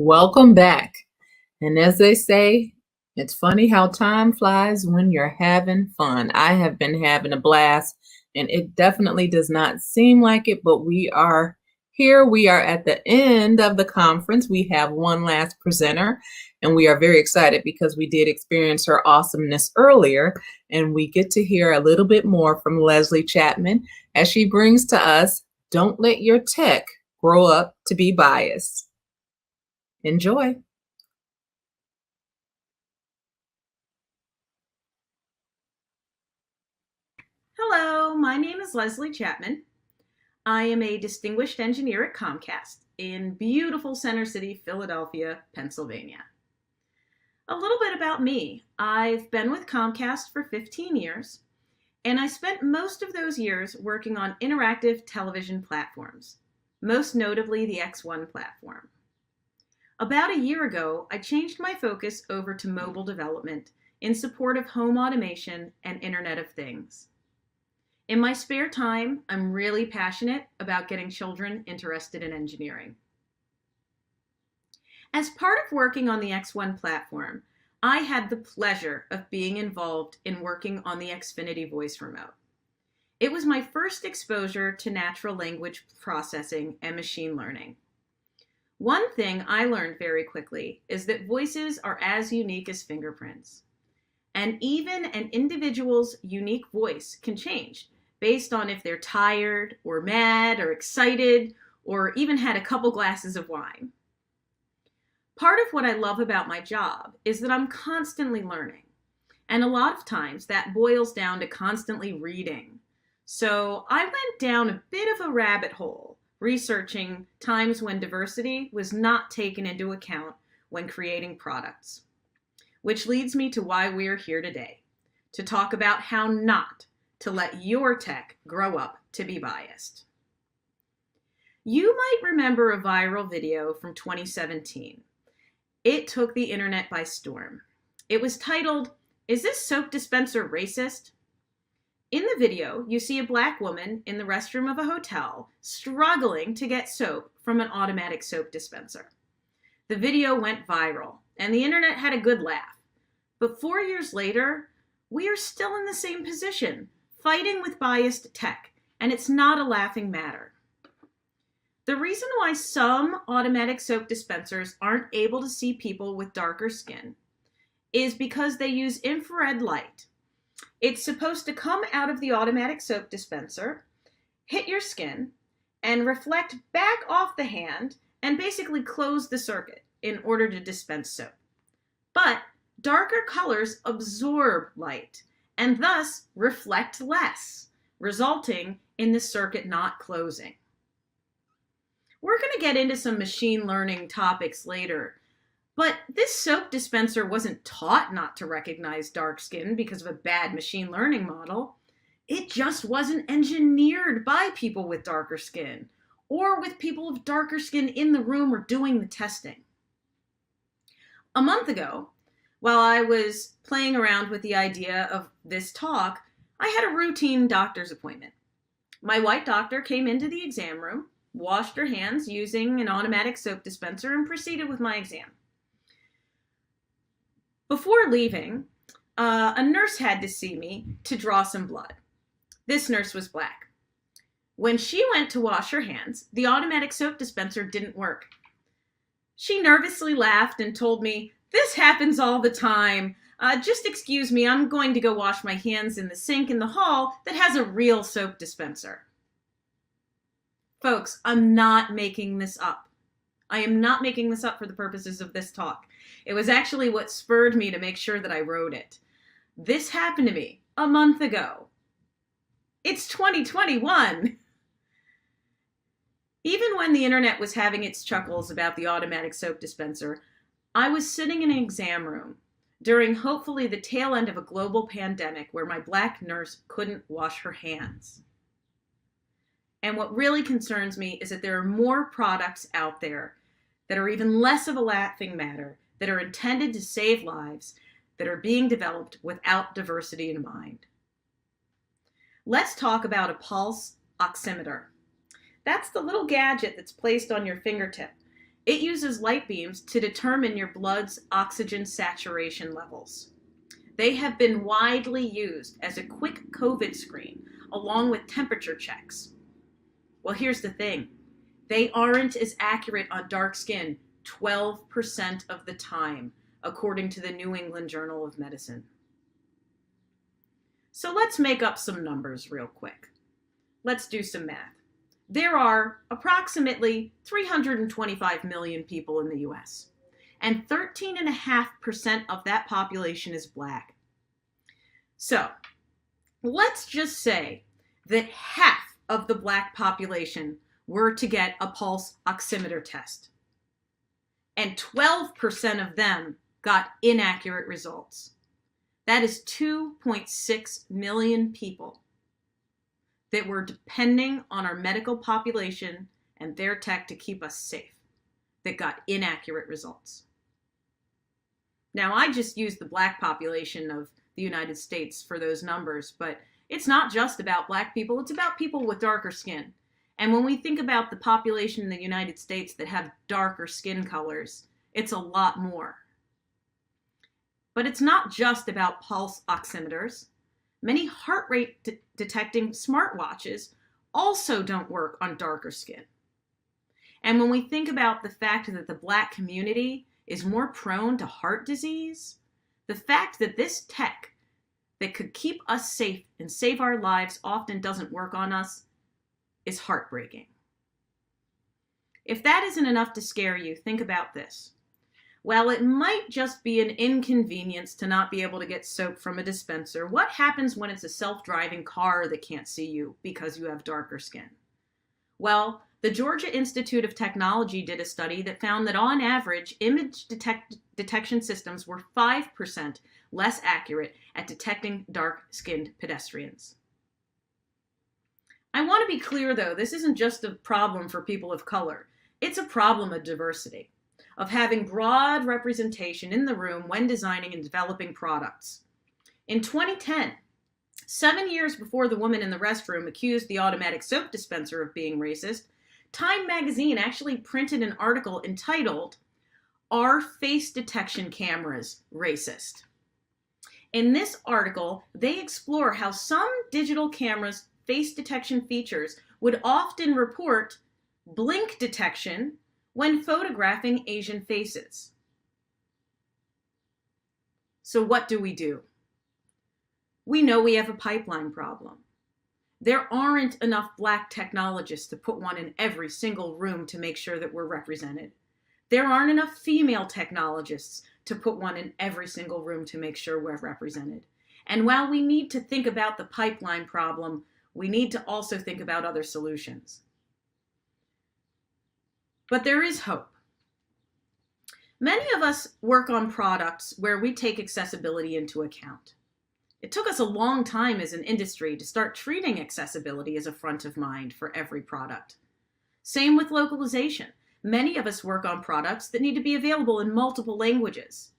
Welcome back. And as they say, it's funny how time flies when you're having fun. I have been having a blast, and it definitely does not seem like it, but we are here. We are at the end of the conference. We have one last presenter, and we are very excited because we did experience her awesomeness earlier, and we get to hear a little bit more from Leslie Chapman as she brings to us Don't Let Your Tech Grow Up to Be Biased. Enjoy. Hello, my name is Leslie Chapman. I am a distinguished engineer at Comcast in beautiful Center City, Philadelphia, Pennsylvania. A little bit about me. I've been with Comcast for 15 years, and I spent most of those years working on interactive television platforms, most notably the X1 platform. About a year ago, I changed my focus over to mobile development in support of home automation and Internet of Things. In my spare time, I'm really passionate about getting children interested in engineering. As part of working on the X1 platform, I had the pleasure of being involved in working on the Xfinity voice remote. It was my first exposure to natural language processing and machine learning. One thing I learned very quickly is that voices are as unique as fingerprints. And even an individual's unique voice can change based on if they're tired or mad or excited or even had a couple glasses of wine. Part of what I love about my job is that I'm constantly learning. And a lot of times that boils down to constantly reading. So I went down a bit of a rabbit hole researching times when diversity was not taken into account when creating products. Which leads me to why we're here today, to talk about how not to let your tech grow up to be biased. You might remember a viral video from 2017. It took the internet by storm. It was titled, "Is this soap dispenser racist?" In the video, you see a black woman in the restroom of a hotel struggling to get soap from an automatic soap dispenser. The video went viral, and the internet had a good laugh. But 4 years later, we are still in the same position, fighting with biased tech, and it's not a laughing matter. The reason why some automatic soap dispensers aren't able to see people with darker skin is because they use infrared light. It's supposed to come out of the automatic soap dispenser, hit your skin, and reflect back off the hand and basically close the circuit in order to dispense soap. But darker colors absorb light and thus reflect less, resulting in the circuit not closing. We're going to get into some machine learning topics later, but this soap dispenser wasn't taught not to recognize dark skin because of a bad machine learning model. It just wasn't engineered by people with darker skin or with people of darker skin in the room or doing the testing. A month ago, while I was playing around with the idea of this talk, I had a routine doctor's appointment. My white doctor came into the exam room, washed her hands using an automatic soap dispenser, and proceeded with my exam. Before leaving, a nurse had to see me to draw some blood. This nurse was black. When she went to wash her hands, the automatic soap dispenser didn't work. She nervously laughed and told me, "This happens all the time. Just excuse me, I'm going to go wash my hands in the sink in the hall that has a real soap dispenser." Folks, I'm not making this up. I am not making this up for the purposes of this talk. It was actually what spurred me to make sure that I wrote it. This happened to me a month ago. It's 2021. Even when the internet was having its chuckles about the automatic soap dispenser, I was sitting in an exam room during hopefully the tail end of a global pandemic where my black nurse couldn't wash her hands. And what really concerns me is that there are more products out there that are even less of a laughing matter, that are intended to save lives, that are being developed without diversity in mind. Let's talk about a pulse oximeter. That's the little gadget that's placed on your fingertip. It uses light beams to determine your blood's oxygen saturation levels. They have been widely used as a quick COVID screen, along with temperature checks. Well, here's the thing. They aren't as accurate on dark skin 12% of the time, according to the New England Journal of Medicine. So let's make up some numbers real quick. Let's do some math. There are approximately 325 million people in the US, and 13.5% of that population is Black. So let's just say that half of the Black population were to get a pulse oximeter test, and 12% of them got inaccurate results. That is 2.6 million people that were depending on our medical population and their tech to keep us safe, that got inaccurate results. Now, I just used the Black population of the United States for those numbers, but it's not just about Black people, it's about people with darker skin. And when we think about the population in the United States that have darker skin colors, it's a lot more. But it's not just about pulse oximeters. Many heart rate detecting smartwatches also don't work on darker skin. And when we think about the fact that the Black community is more prone to heart disease, the fact that this tech that could keep us safe and save our lives often doesn't work on us is heartbreaking. If that isn't enough to scare you, think about this. Well, it might just be an inconvenience to not be able to get soap from a dispenser. What happens when it's a self-driving car that can't see you because you have darker skin? Well, the Georgia Institute of Technology did a study that found that on average, image detection systems were 5% less accurate at detecting dark-skinned pedestrians. I want to be clear, though, this isn't just a problem for people of color. It's a problem of diversity, of having broad representation in the room when designing and developing products. In 2010, 7 years before the woman in the restroom accused the automatic soap dispenser of being racist, Time magazine actually printed an article entitled, "Are Face Detection Cameras Racist?" In this article, they explore how some digital cameras' face detection features would often report blink detection when photographing Asian faces. So what do? We know we have a pipeline problem. There aren't enough Black technologists to put one in every single room to make sure that we're represented. There aren't enough female technologists to put one in every single room to make sure we're represented. And while we need to think about the pipeline problem, we need to also think about other solutions. But there is hope. Many of us work on products where we take accessibility into account. It took us a long time as an industry to start treating accessibility as a front of mind for every product. Same with localization. Many of us work on products that need to be available in multiple languages.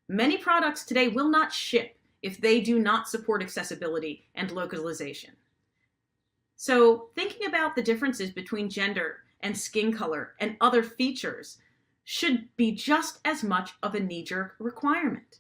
Many products today will not ship if they do not support accessibility and localization. So thinking about the differences between gender and skin color and other features should be just as much of a knee-jerk requirement.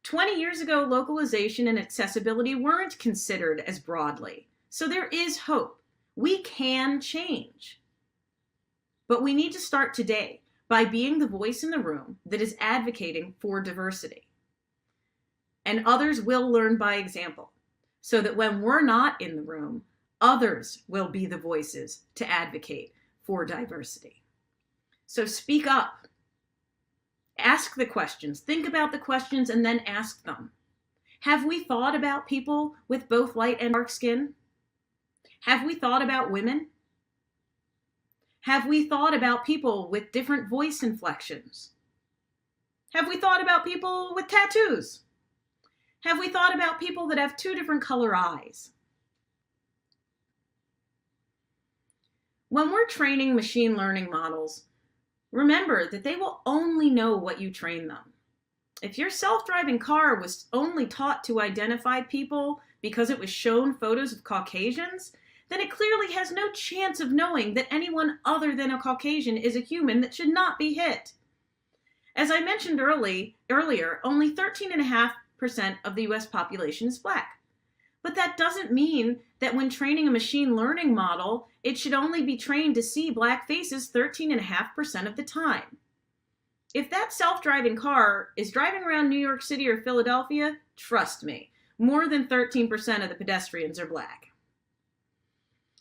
20 years ago, localization and accessibility weren't considered as broadly. So there is hope. We can change. But we need to start today by being the voice in the room that is advocating for diversity. And others will learn by example, so that when we're not in the room, others will be the voices to advocate for diversity. So speak up. Ask the questions. Think about the questions and then ask them. Have we thought about people with both light and dark skin? Have we thought about women? Have we thought about people with different voice inflections? Have we thought about people with tattoos? Have we thought about people that have two different color eyes? When we're training machine learning models, remember that they will only know what you train them. If your self-driving car was only taught to identify people because it was shown photos of Caucasians, then it clearly has no chance of knowing that anyone other than a Caucasian is a human that should not be hit. As I mentioned earlier, only 13.5% of the US population is Black. But that doesn't mean that when training a machine learning model, it should only be trained to see Black faces 13.5% of the time. If that self-driving car is driving around New York City or Philadelphia, trust me, more than 13% of the pedestrians are Black.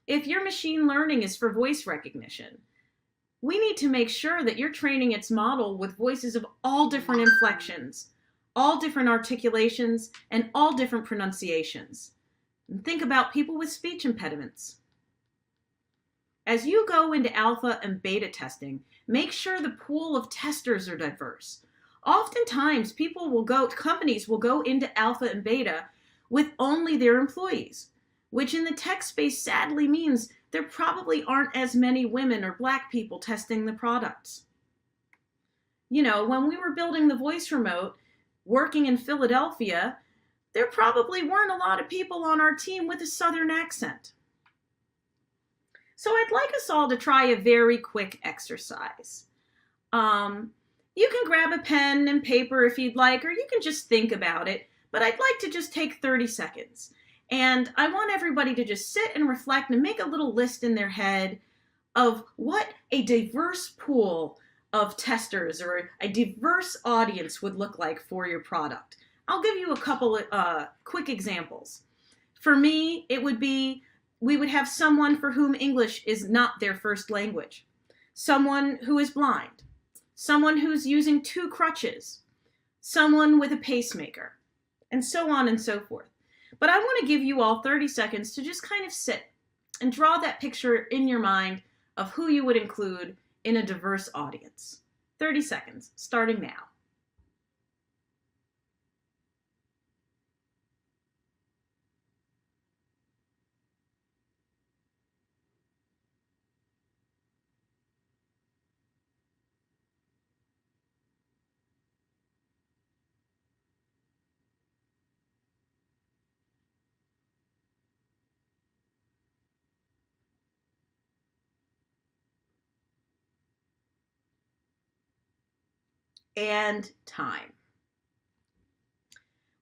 If your machine learning is for voice recognition, we need to make sure that you're training its model with voices of all different inflections, all different articulations, and all different pronunciations. And think about people with speech impediments. As you go into alpha and beta testing, make sure the pool of testers are diverse. Oftentimes, companies will go into alpha and beta with only their employees, which in the tech space sadly means there probably aren't as many women or Black people testing the products. You know, when we were building the voice remote, working in Philadelphia, there probably weren't a lot of people on our team with a Southern accent. So I'd like us all to try a very quick exercise. You can grab a pen and paper if you'd like, or you can just think about it, but I'd like to just take 30 seconds. And I want everybody to just sit and reflect and make a little list in their head of what a diverse pool of testers or a diverse audience would look like for your product. I'll give you a couple of quick examples. For me, it would be, we would have someone for whom English is not their first language, someone who is blind, someone who's using 2 crutches, someone with a pacemaker, and so on and so forth. But I want to give you all 30 seconds to just kind of sit and draw that picture in your mind of who you would include in a diverse audience. 30 seconds, starting now. And time.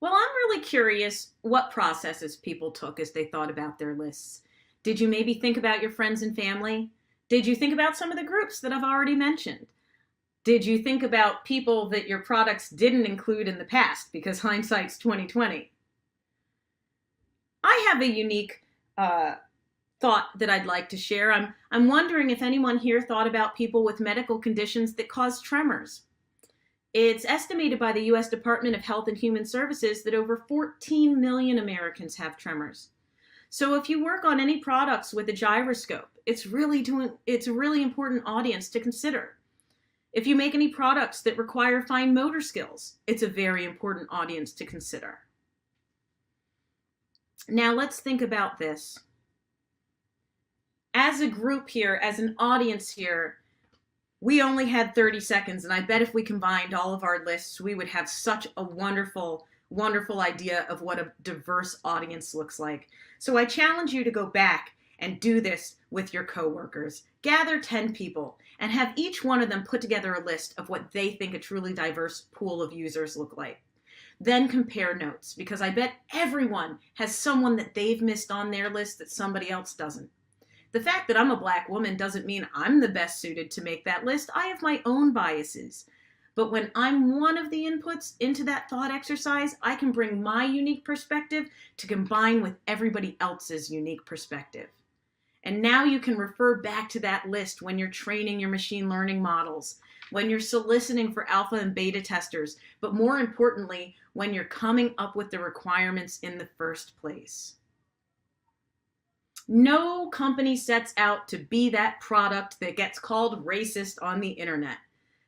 Well, I'm really curious what processes people took as they thought about their lists. Did you maybe think about your friends and family? Did you think about some of the groups that I've already mentioned? Did you think about people that your products didn't include in the past, because hindsight's 2020? I have a unique thought that I'd like to share. I'm wondering if anyone here thought about people with medical conditions that cause tremors. It's estimated by the U.S. Department of Health and Human Services that over 14 million Americans have tremors. So if you work on any products with a gyroscope, it's a really important audience to consider. If you make any products that require fine motor skills, it's a very important audience to consider. Now let's think about this. As a group here, as an audience here, we only had 30 seconds, and I bet if we combined all of our lists, we would have such a wonderful, wonderful idea of what a diverse audience looks like. So I challenge you to go back and do this with your coworkers. Gather 10 people and have each one of them put together a list of what they think a truly diverse pool of users look like. Then compare notes, because I bet everyone has someone that they've missed on their list that somebody else doesn't. The fact that I'm a Black woman doesn't mean I'm the best suited to make that list. I have my own biases. But when I'm one of the inputs into that thought exercise, I can bring my unique perspective to combine with everybody else's unique perspective. And now you can refer back to that list when you're training your machine learning models, when you're soliciting for alpha and beta testers, but more importantly, when you're coming up with the requirements in the first place. No company sets out to be that product that gets called racist on the internet,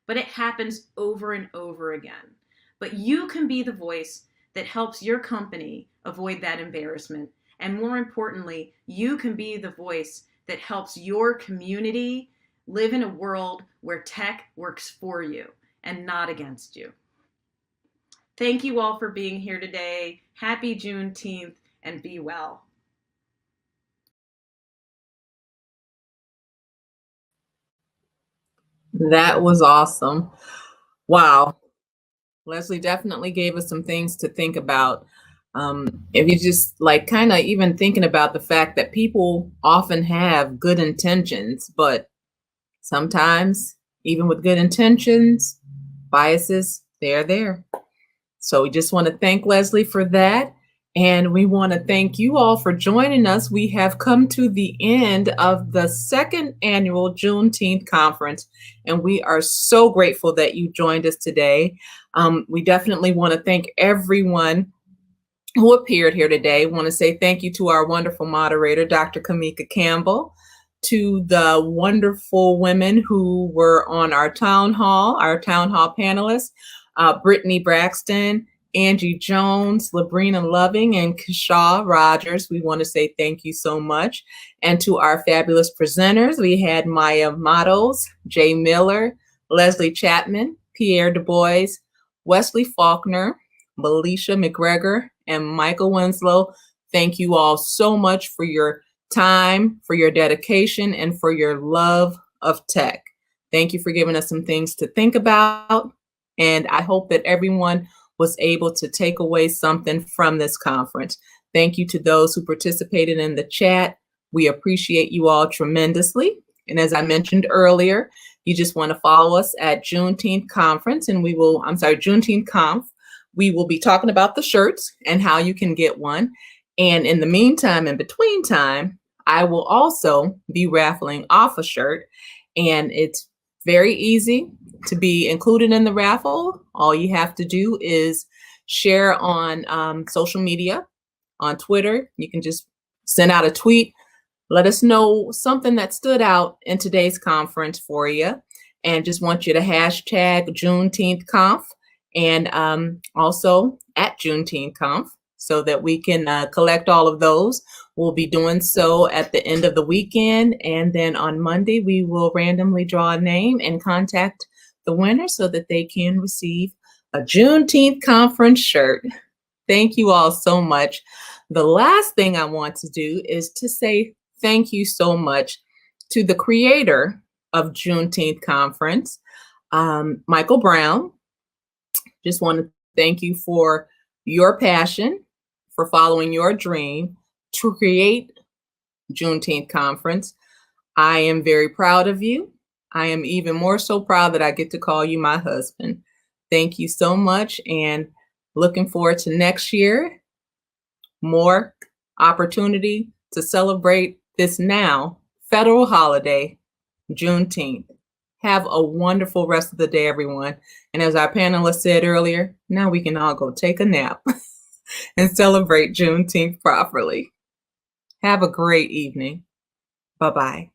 but it happens over and over again. But you can be the voice that helps your company avoid that embarrassment. And more importantly, you can be the voice that helps your community live in a world where tech works for you and not against you. Thank you all for being here today. Happy Juneteenth, and be well. That was awesome. Wow. Leslie definitely gave us some things to think about. If you just like kind of even thinking about the fact that people often have good intentions, but sometimes, even with good intentions, biases, they're there. So we just want to thank Leslie for that. And we want to thank you all for joining us. We have come to the end of the second annual Juneteenth conference, and we are so grateful that you joined us today. We definitely want to thank everyone who appeared here today. Want to say thank you to our wonderful moderator, Dr. Kamika Campbell, to the wonderful women who were on our town hall panelists, Brittany Braxton, Angie Jones, Labrina Loving, and Kishaw Rogers. We want to say thank you so much. And to our fabulous presenters, we had Maya Matos, Jay Miller, Leslie Chapman, Pierre Du Bois, Wesley Faulkner, Melisha McGregor, and Michael Winslow. Thank you all so much for your time, for your dedication, and for your love of tech. Thank you for giving us some things to think about. And I hope that everyone was able to take away something from this conference. Thank you to those who participated in the chat. We appreciate you all tremendously. And as I mentioned earlier, you just want to follow us at Juneteenth Conference, and Juneteenth Conf. We will be talking about the shirts and how you can get one. And in the meantime, in between time, I will also be raffling off a shirt, and it's very easy to be included in the raffle. All you have to do is share on social media, on Twitter. You can just send out a tweet. Let us know something that stood out in today's conference for you, and just want you to hashtag Juneteenth Conf, and also at Juneteenth Conf, so that we can collect all of those. We'll be doing so at the end of the weekend, and then on Monday we will randomly draw a name and contact the winner so that they can receive a Juneteenth conference shirt. Thank you all so much. The last thing I want to do is to say thank you so much to the creator of Juneteenth conference, Michael Brown. Just want to thank you for your passion, for following your dream to create Juneteenth conference. I am very proud of you. I am even more so proud that I get to call you my husband. Thank you so much, and looking forward to next year. More opportunity to celebrate this now federal holiday, Juneteenth. Have a wonderful rest of the day, everyone. And as our panelists said earlier, now we can all go take a nap and celebrate Juneteenth properly. Have a great evening. Bye-bye.